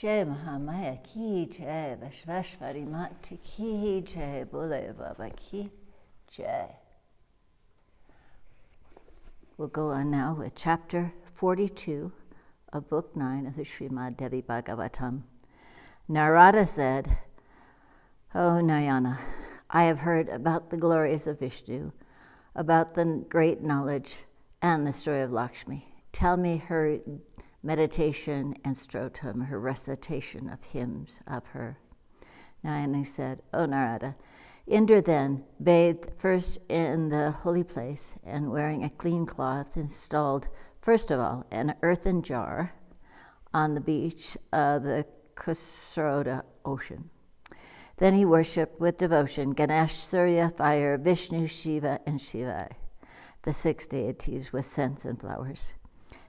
Jai Mahamaya ki jai, Vashvashvari Mati ki jai, Bole Baba ki jai. We'll go on now with chapter 42 of book 9 of the Srimad Devi Bhagavatam. Narada said, "O Narayana, I have heard about the glories of Vishnu, about the great knowledge and the story of Lakshmi. Tell me her meditation and stotam, her recitation of hymns of her." Narayana said, "O Narada, Indra then bathed first in the holy place and wearing a clean cloth installed, first of all, an earthen jar on the beach of the Kusroda ocean. Then he worshipped with devotion Ganesh, Surya, fire, Vishnu, Shiva, and Shiva, the 6 deities with scents and flowers.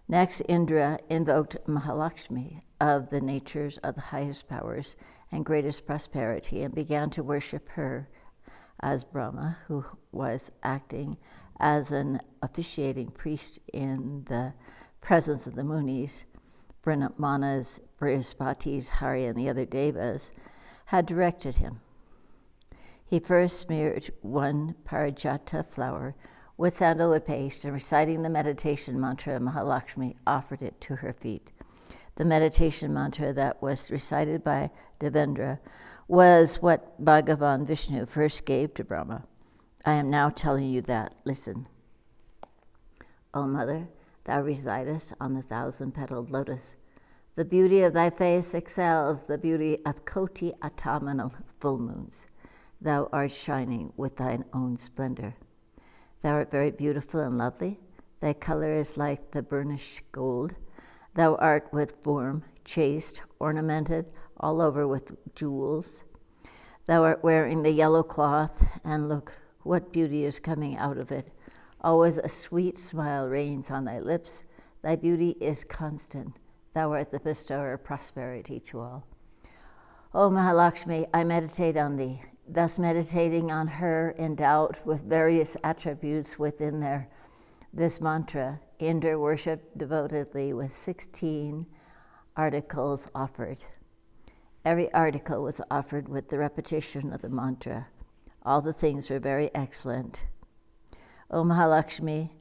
Next, Indra invoked Mahalakshmi of the natures of the highest powers and greatest prosperity and began to worship her as Brahma, who was acting as an officiating priest in the presence of the Munis. Manas, Brihaspati's, Hari, and the other devas had directed him. He first smeared one parijata flower with sandalwood paste and, reciting the meditation mantra of Mahalakshmi, offered it to her feet. The meditation mantra that was recited by Devendra was what Bhagavan Vishnu first gave to Brahma. I am now telling you that. Listen. O Mother, thou residest on the 1,000-petaled lotus. The beauty of thy face excels the beauty of Koti autumnal full moons. Thou art shining with thine own splendor. Thou art very beautiful and lovely. Thy color is like the burnished gold. Thou art with form, chaste, ornamented all over with jewels. Thou art wearing the yellow cloth, and look, what beauty is coming out of it. Always a sweet smile reigns on thy lips. Thy beauty is constant. Thou art the bestower of prosperity to all. O Mahalakshmi, I meditate on thee. Thus meditating on her, endowed with various attributes within this mantra, Indra worshipped devotedly with 16 articles offered. Every article was offered with the repetition of the mantra. All the things were very excellent. O Mahalakshmi,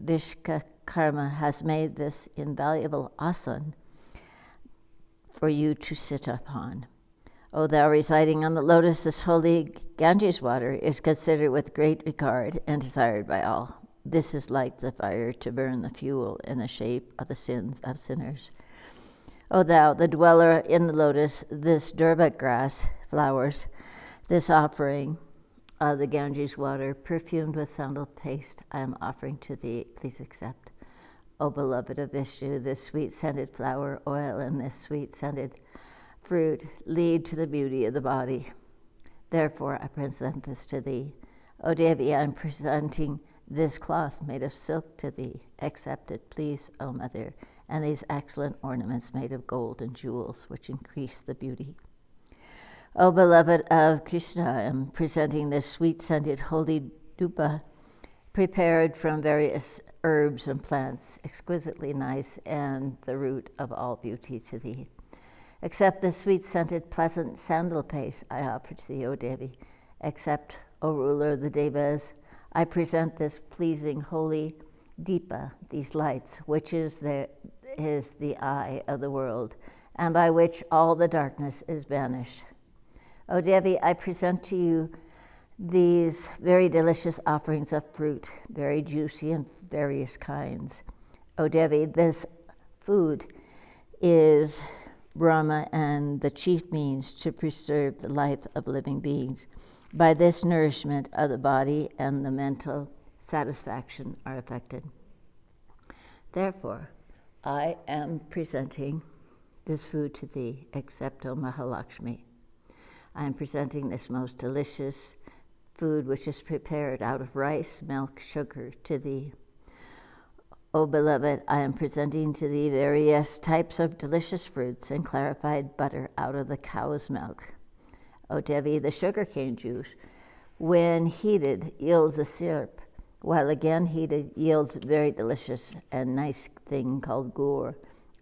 Vishwakarma has made this invaluable asan for you to sit upon. O thou residing on the lotus, this holy Ganges water is considered with great regard and desired by all. This is like the fire to burn the fuel in the shape of the sins of sinners. O thou, the dweller in the lotus, this durba grass flowers, this offering of the Ganges water, perfumed with sandal paste, I am offering to thee. Please accept. O beloved of Vishnu, this sweet-scented flower oil and this sweet-scented fruit lead to the beauty of the body. Therefore, I present this to thee. O Devi, I am presenting this cloth made of silk to thee. Accept it, please, O Mother, and these excellent ornaments made of gold and jewels, which increase the beauty. O beloved of Krishna, I am presenting this sweet-scented holy dupa, prepared from various herbs and plants, exquisitely nice, and the root of all beauty to thee. Accept the sweet-scented, pleasant sandal paste I offer to thee, O Devi. Accept, O ruler of the Devas, I present this pleasing holy Deepa, these lights, which is the eye of the world, and by which all the darkness is vanished. O Devi, I present to you these very delicious offerings of fruit, very juicy and various kinds. O Devi, this food is Brahma and the chief means to preserve the life of living beings. By this nourishment of the body and the mental satisfaction are affected. Therefore, I am presenting this food to thee, accept, O Mahalakshmi. I am presenting this most delicious food which is prepared out of rice, milk, sugar to thee. O beloved, I am presenting to thee various types of delicious fruits and clarified butter out of the cow's milk. O Devi, the sugarcane juice, when heated, yields a syrup, while again heated yields very delicious and nice thing called gur,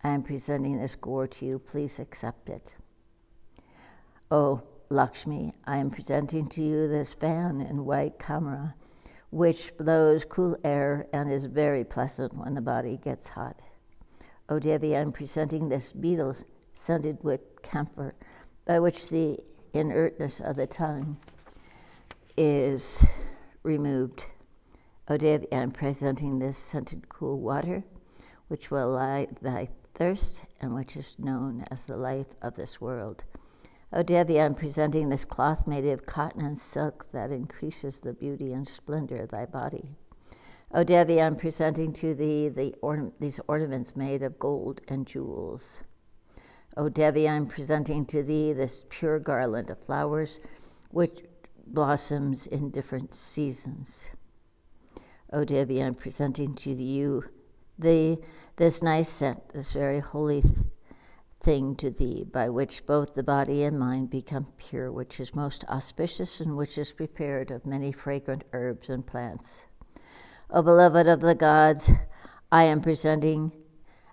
I am presenting this gourd to you. Please accept it. O Lakshmi, I am presenting to you this fan in white camera, which blows cool air and is very pleasant when the body gets hot. O Devi, I am presenting this beetle scented with camphor, by which the inertness of the tongue is removed. O Devi, I am presenting this scented cool water, which will allay thy thirst and which is known as the life of this world. O Devi, I am presenting this cloth made of cotton and silk that increases the beauty and splendor of thy body. O Devi, I am presenting to thee these ornaments made of gold and jewels. O Devi, I am presenting to thee this pure garland of flowers which blossoms in different seasons. O Devi, I am presenting to you this nice scent, this very holy thing to thee, by which both the body and mind become pure, which is most auspicious and which is prepared of many fragrant herbs and plants. O beloved of the gods, I am presenting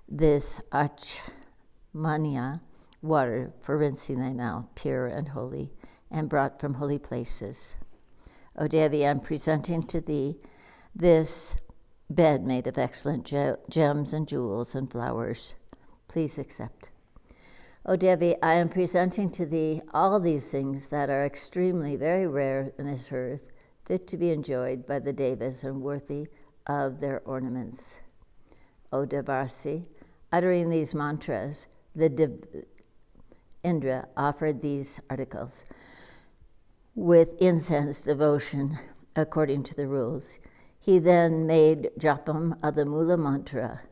this Achmania water for rinsing thy mouth, pure and holy, and brought from holy places. O Devi, I am presenting to thee this bed made of excellent gems and jewels and flowers. Please accept. O Devi, I am presenting to thee all these things that are extremely very rare in this earth, fit to be enjoyed by the Devas and worthy of their ornaments. O Devarsi, uttering these mantras, the Indra offered these articles with incense devotion according to the rules. He then made japam of the Mula mantra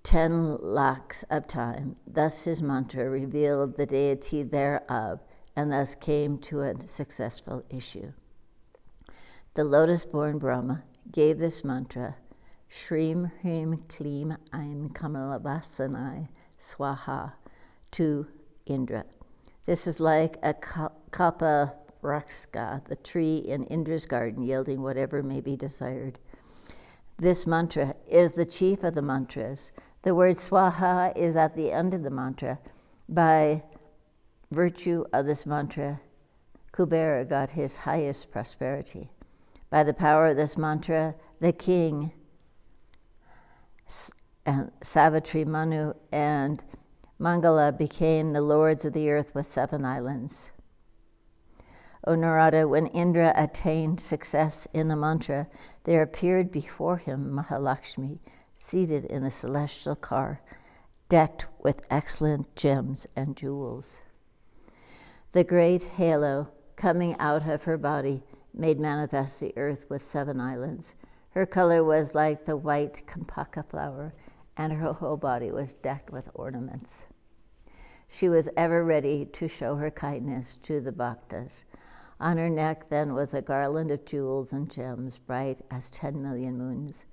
10 lakhs of time. Thus his mantra revealed the deity thereof, and thus came to a successful issue. The lotus-born Brahma gave this mantra, Shrim Hrim Klim Aim Kamalavasanai Swaha, to Indra. This is like a kalpa rakska, the tree in Indra's garden, yielding whatever may be desired. This mantra is the chief of the mantras. The word swaha is at the end of the mantra. By virtue of this mantra, Kubera got his highest prosperity. By the power of this mantra, the king, Savitri, Manu, and Mangala became the lords of the earth with 7 islands. O Narada, when Indra attained success in the mantra, there appeared before him Mahalakshmi, seated in a celestial car, decked with excellent gems and jewels. The great halo coming out of her body made manifest the earth with 7 islands. Her color was like the white kampaka flower, and her whole body was decked with ornaments. She was ever ready to show her kindness to the bhaktas. On her neck then was a garland of jewels and gems, bright as 10 million moons.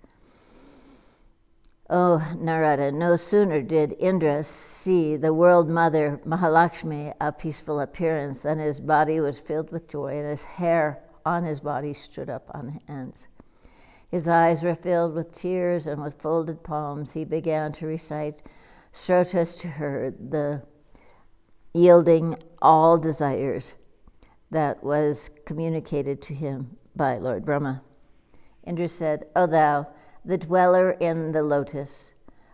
O Narada, no sooner did Indra see the world mother Mahalakshmi of peaceful appearance than his body was filled with joy, and his hair on his body stood up on ends. His eyes were filled with tears, and with folded palms he began to recite slokas to her, the yielding all desires that was communicated to him by Lord Brahma. Indra said, O thou, the dweller in the lotus,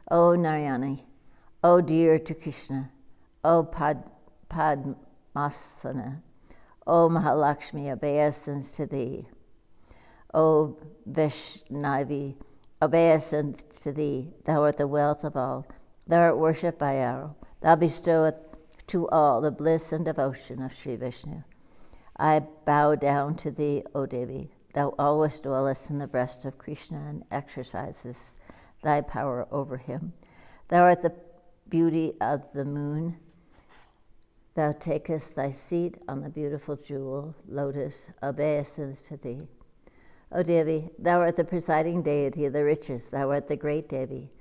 O Narayani, O dear to Krishna, O Padmasana, O Mahalakshmi, obeisance to thee. O Vaishnavi, obeisance to thee. Thou art the wealth of all. Thou art worshipped by all. Thou bestowest to all the bliss and devotion of Sri Vishnu. I bow down to thee, O Devi. Thou always dwellest in the breast of Krishna and exercises thy power over him. Thou art the beauty of the moon. Thou takest thy seat on the beautiful jewel, lotus, obeisance to thee. O Devi, thou art the presiding deity of the riches. Thou art the great Devi.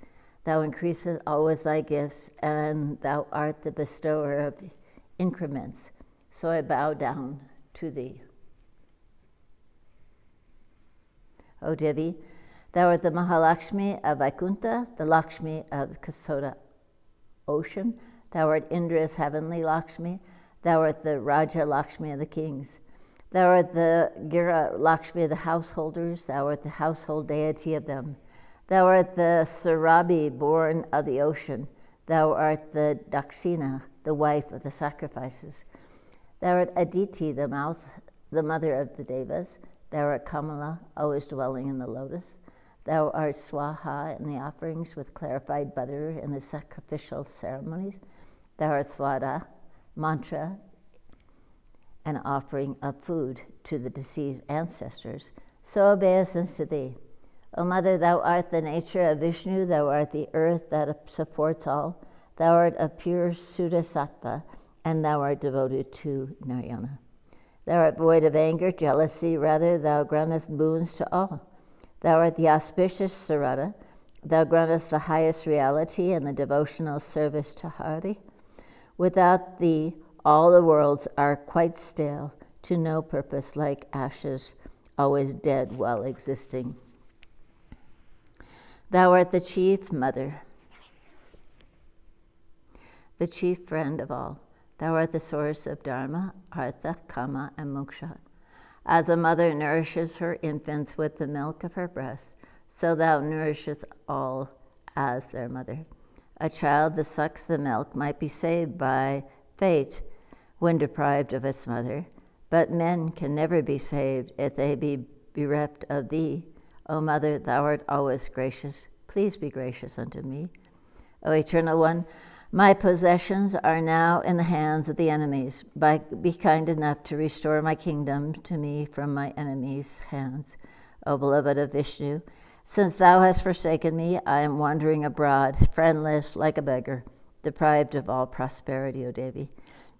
Thou increasest always thy gifts, and thou art the bestower of increments. So I bow down to thee. O Devi, thou art the Mahalakshmi of Vaikuntha, the Lakshmi of Kasoda, ocean. Thou art Indra's heavenly Lakshmi. Thou art the Raja Lakshmi of the kings. Thou art the Gira Lakshmi of the householders. Thou art the household deity of them. Thou art the Sarabi, born of the ocean. Thou art the Dakshina, the wife of the sacrifices. Thou art Aditi, the mother of the Devas. Thou art Kamala, always dwelling in the lotus. Thou art Swaha in the offerings with clarified butter in the sacrificial ceremonies. Thou art Swada, mantra, an offering of food to the deceased ancestors. So obeisance to thee. O Mother, thou art the nature of Vishnu. Thou art the earth that supports all. Thou art a pure Suddha Sattva, and thou art devoted to Narayana. Thou art void of anger, jealousy, rather, thou grantest boons to all. Thou art the auspicious Sarada. Thou grantest the highest reality and the devotional service to Hari. Without thee, all the worlds are quite stale, to no purpose, like ashes, always dead while existing. Thou art the chief mother, the chief friend of all. Thou art the source of Dharma, Artha, Kama, and Moksha. As a mother nourishes her infants with the milk of her breast, so thou nourisheth all as their mother. A child that sucks the milk might be saved by fate when deprived of its mother, but men can never be saved if they be bereft of thee. O Mother, thou art always gracious. Please be gracious unto me. O Eternal One, my possessions are now in the hands of the enemies. Be kind enough to restore my kingdom to me from my enemies' hands. O beloved of Vishnu, since thou hast forsaken me, I am wandering abroad, friendless like a beggar, deprived of all prosperity, O Devi.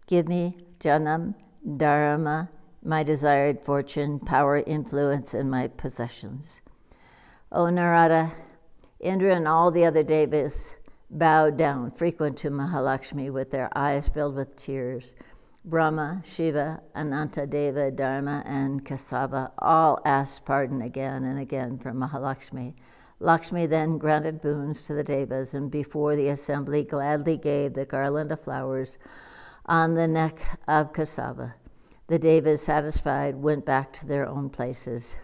Give me Janam, Dharma, my desired fortune, power, influence, and my possessions. O Narada, Indra and all the other Devas bowed down, frequent to Mahalakshmi, with their eyes filled with tears. Brahma, Shiva, Ananta Deva, Dharma, and Kasava all asked pardon again and again from Mahalakshmi. Lakshmi then granted boons to the Devas, and before the assembly gladly gave the garland of flowers on the neck of Kasava. The Devas, satisfied, went back to their own places.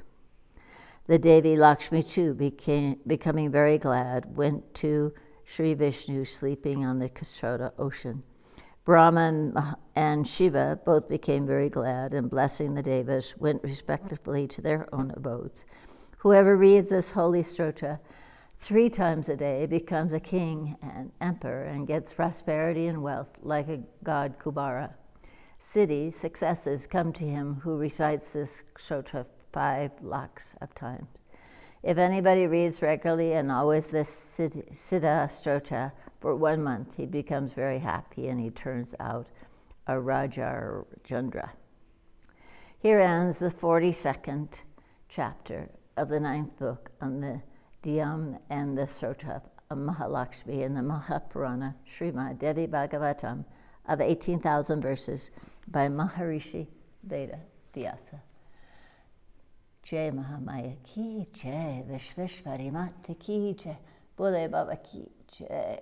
The Devi Lakshmi too, becoming very glad, went to Sri Vishnu sleeping on the Kasrota ocean. Brahma and Shiva both became very glad, and blessing the Devas, went respectively to their own abodes. Whoever reads this holy stotra 3 times a day becomes a king and emperor and gets prosperity and wealth like a god Kubara. Cities, successes come to him who recites this stotra 5 lakhs of times. If anybody reads regularly and always this Siddha stotra for 1 month, he becomes very happy and he turns out a Raja or Chandra. Here ends the 42nd chapter of the 9th book on the Dhyam and the stotra of Mahalakshmi in the Mahapurana Srimad Devi Bhagavatam of 18,000 verses by Maharishi Veda Vyasa. Jai Mahamaya ki jai, Vishveshwari Mata ki jai, Bole Baba ki jai.